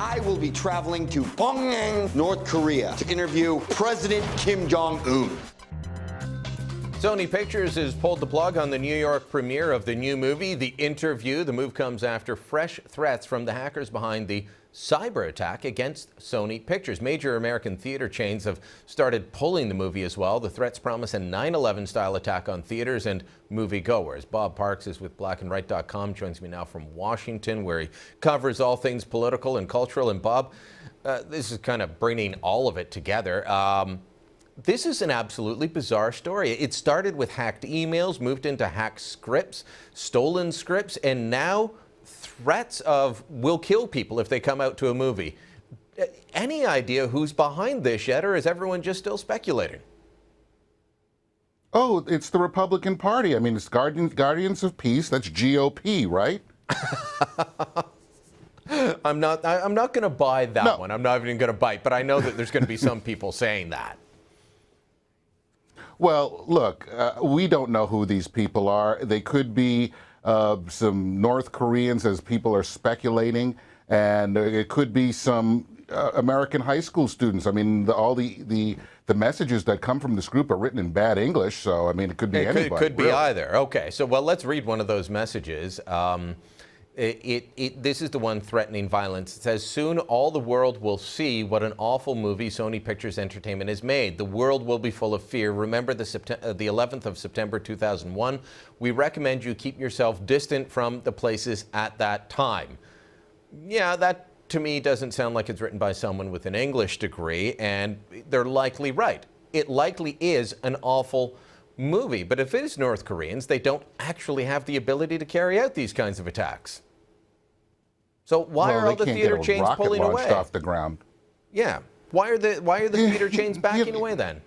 I will be traveling to Pyongyang, North Korea, to interview President Kim Jong-un. Sony Pictures has pulled the plug on the New York premiere of the new movie, The Interview. The move comes after fresh threats from the hackers behind the cyber attack against Sony Pictures. Major American theater chains have started pulling the movie as well. The threats promise a 9/11 style attack on theaters and moviegoers. Bob Parks is with blackandright.com, joins me now from Washington, where he covers all things political and cultural. And Bob, this is kind of bringing all of it together. This is an absolutely bizarre story. It started with hacked emails, moved into hacked scripts, stolen scripts, and now threats of "we'll kill people if they come out to a movie." Any idea who's behind this yet, or is everyone just still speculating? Oh, it's the Republican Party. I mean, it's Guardians of Peace. That's GOP, right? I'm not going to buy that No. one. I'm not even going to bite, but I know that there's going to be some people saying that. Well, look, we don't know who these people are. They could be some North Koreans, as people are speculating, and it could be some American high school students. I mean, all the messages that come from this group are written in bad English, so I mean, it could be anybody. It could be really. either. Okay, so well, let's read one of those messages. This is the one threatening violence. It says, "Soon all the world will see what an awful movie Sony Pictures Entertainment has made. The world will be full of fear. Remember the 11th of September 2001. We recommend you keep yourself distant from the places at that time." Yeah, that to me doesn't sound like it's written by someone with an English degree, and they're likely right. It likely is an awful movie, but if it is North Koreans, they don't actually have the ability to carry out these kinds of attacks. So why are all the theater chains pulling away? Off the ground. Yeah. Why are the theater chains backing away then?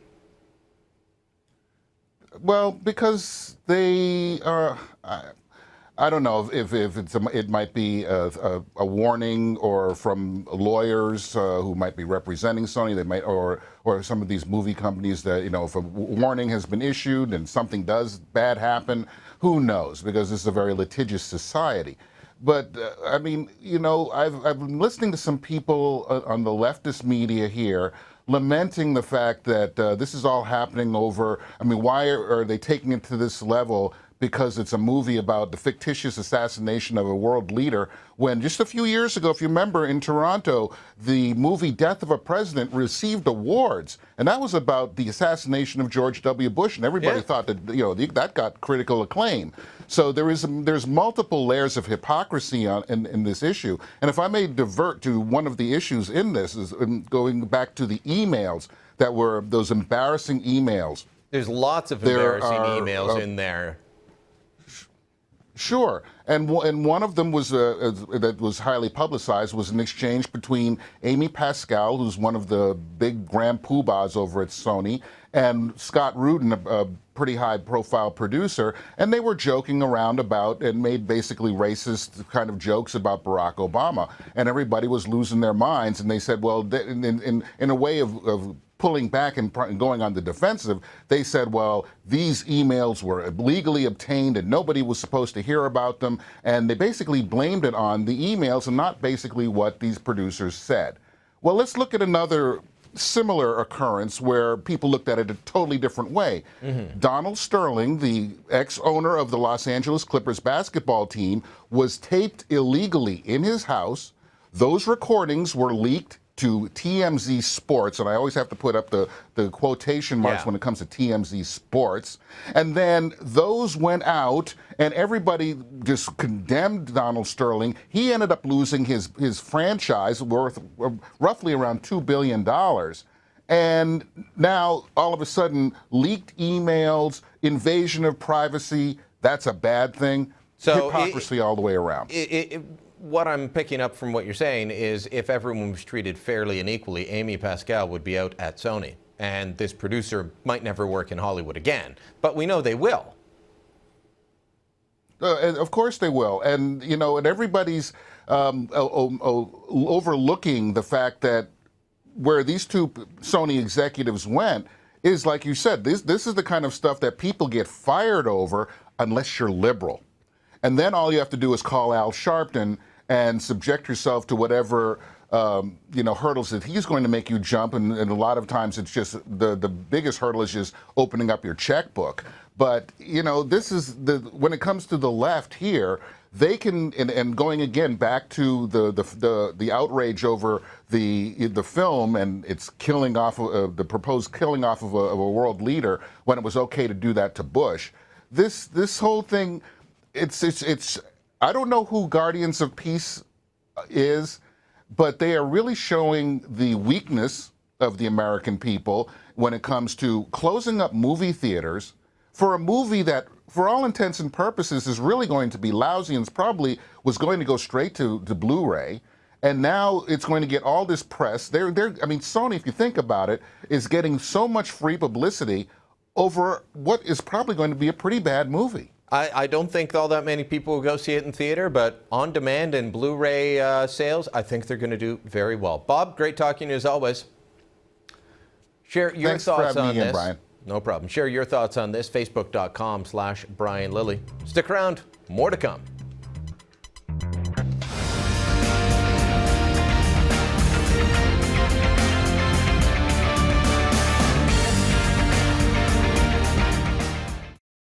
Well, because they are. I don't know if it might be a warning, or from lawyers who might be representing Sony. They might, or some of these movie companies that, if a warning has been issued and something does bad happen, who knows? Because this is a very litigious society. But I mean, I've been listening to some people on the leftist media here lamenting the fact that this is all happening over. I mean, why are they taking it to this level? Because it's a movie about the fictitious assassination of a world leader, when just a few years ago, if you remember, in Toronto, the movie Death of a President received awards, and that was about the assassination of George W. Bush, and everybody thought that that got critical acclaim. So there's multiple layers of hypocrisy in this issue. And if I may divert to one of the issues in this, is going back to the emails that were those embarrassing emails. There's lots of embarrassing emails in there. Sure, and one of them was that was highly publicized, was an exchange between Amy Pascal, who's one of the big grand poobahs over at Sony, and Scott Rudin, a pretty high-profile producer, and they were joking around about and made basically racist kind of jokes about Barack Obama, and everybody was losing their minds, and they said, well, in a way of pulling back and going on the defensive, they said, well, these emails were illegally obtained and nobody was supposed to hear about them, and they basically blamed it on the emails and not basically what these producers said. Well, let's look at another similar occurrence where people looked at it a totally different way. Donald Sterling, the ex-owner of the Los Angeles Clippers basketball team, was taped illegally in his house. Those recordings were leaked to TMZ Sports, and I always have to put up the quotation marks when it comes to TMZ Sports. And then those went out, and everybody just condemned Donald Sterling. He ended up losing his franchise worth roughly around $2 billion. And now, all of a sudden, leaked emails, invasion of privacy, that's a bad thing. So hypocrisy all the way around. What I'm picking up from what you're saying is, if everyone was treated fairly and equally, Amy Pascal would be out at Sony, and this producer might never work in Hollywood again. But we know they will. Of course they will. And, and everybody's overlooking the fact that where these two Sony executives went is, like you said, this is the kind of stuff that people get fired over unless you're liberal. And then all you have to do is call Al Sharpton and subject yourself to whatever hurdles that he's going to make you jump, and a lot of times it's just the biggest hurdle is just opening up your checkbook. But this is when it comes to the left here, they can, and going again back to the outrage over the film and its killing off of the proposed killing off of a world leader when it was okay to do that to Bush. This whole thing, it's I don't know who Guardians of Peace is, but they are really showing the weakness of the American people when it comes to closing up movie theaters for a movie that, for all intents and purposes, is really going to be lousy and probably was going to go straight to Blu-ray. And now it's going to get all this press. I mean, Sony, if you think about it, is getting so much free publicity over what is probably going to be a pretty bad movie. I don't think all that many people will go see it in theater, but on demand and Blu-ray sales, I think they're going to do very well. Bob, great talking to you as always. Share your thoughts on this. Brian. No problem. Share your thoughts on this. Facebook.com/Brian Lilly. Stick around. More to come.